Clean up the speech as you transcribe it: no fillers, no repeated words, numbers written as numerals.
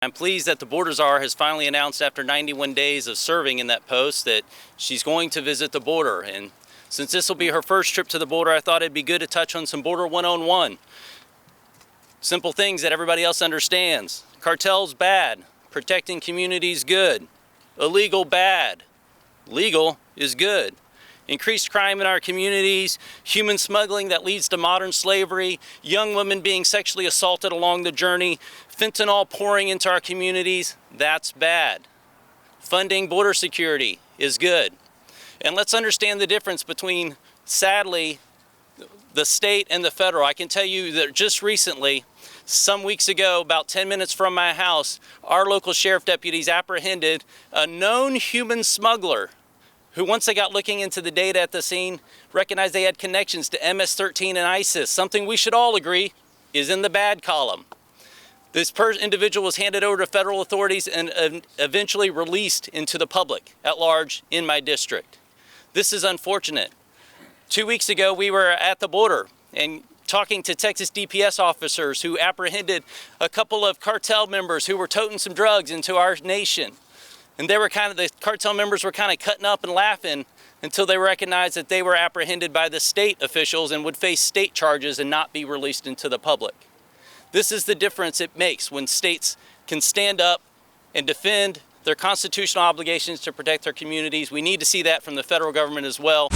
I'm pleased that the border czar has finally announced after 91 days of serving in that post that she's going to visit the border. And since this will be her first trip to the border, I thought it'd be good to touch on some border 101. Simple things that everybody else understands. Cartels bad, protecting communities good. Illegal bad, legal is good. Increased crime in our communities, human smuggling that leads to modern slavery, young women being sexually assaulted along the journey, fentanyl pouring into our communities, that's bad. Funding border security is good. And let's understand the difference between, sadly, the state and the federal. I can tell you that just recently, some weeks ago, about 10 minutes from my house, our local sheriff deputies apprehended a known human smuggler who, once they got looking into the data at the scene, recognized they had connections to MS-13 and ISIS, something we should all agree is in the bad column. This individual was handed over to federal authorities and eventually released into the public at large in my district. This is unfortunate. 2 weeks ago, we were at the border and talking to Texas DPS officers who apprehended a couple of cartel members who were toting some drugs into our nation. And the cartel members were kind of cutting up and laughing until they recognized that they were apprehended by the state officials and would face state charges and not be released into the public. This is the difference it makes when states can stand up and defend their constitutional obligations to protect their communities. We need to see that from the federal government as well.